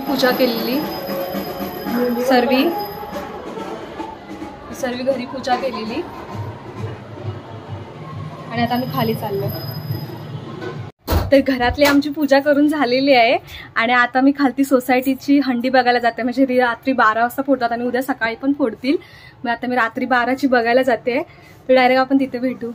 पूजा केलेली सर्वी घरी पूजा केलेली आणि आता आम्ही खाली चाललो. तर घरातली आमची पूजा करून झालेली आहे आणि आता मी खालती सोसायटीची हंडी बघायला जाते. म्हणजे रात्री 12 वाजता फोडतात आणि उद्या सकाळी पण फोडतील. मग आता मी रात्री 12ची बघायला जाते. तर डायरेक्ट आपण तिथे भेटू.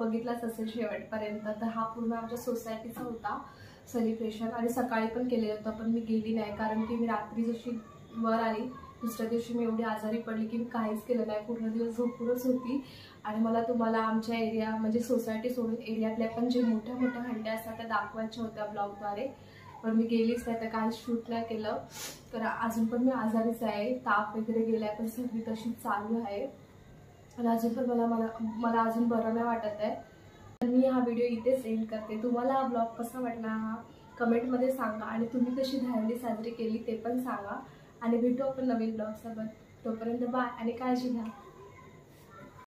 बघितलाच असेल शेवटपर्यंत. तर हा पूर्ण आमच्या सोसायटीचा होता सेलिब्रेशन आणि सकाळी पण केलेलं होतं, पण मी गेली नाही कारण की मी रात्री जशी वर आली दुसऱ्या दिवशी मी एवढी आजारी पडली की मी काहीच केलं नाही. पूर्ण दिवस झोपूनच होती. आणि मला तुम्हाला आमच्या एरिया म्हणजे सोसायटी सोडून एरियातल्या पण जे मोठ्या मोठ्या हंड्या असतात त्या दाखवायच्या होत्या ब्लॉगद्वारे, पण मी गेलीच नाही, तर काहीच शूट नाही केलं. तर अजून पण मी आजारीच आहे, ताप वगैरे गेलाय, पण सर्दी तशीच चालू आहे आणि अजून पण मला अजून बरं नाही वाटत आहे. तर मी हा व्हिडिओ इथेच एंड करते. तुम्हाला हा ब्लॉग कसा वाटला हा कमेंटमध्ये सांगा आणि तुम्ही कशी दहीहंडी साजरी केली ते पण सांगा आणि भेटू आपण नवीन ब्लॉग सोबत. तोपर्यंत बाय आणि काळजी घ्या.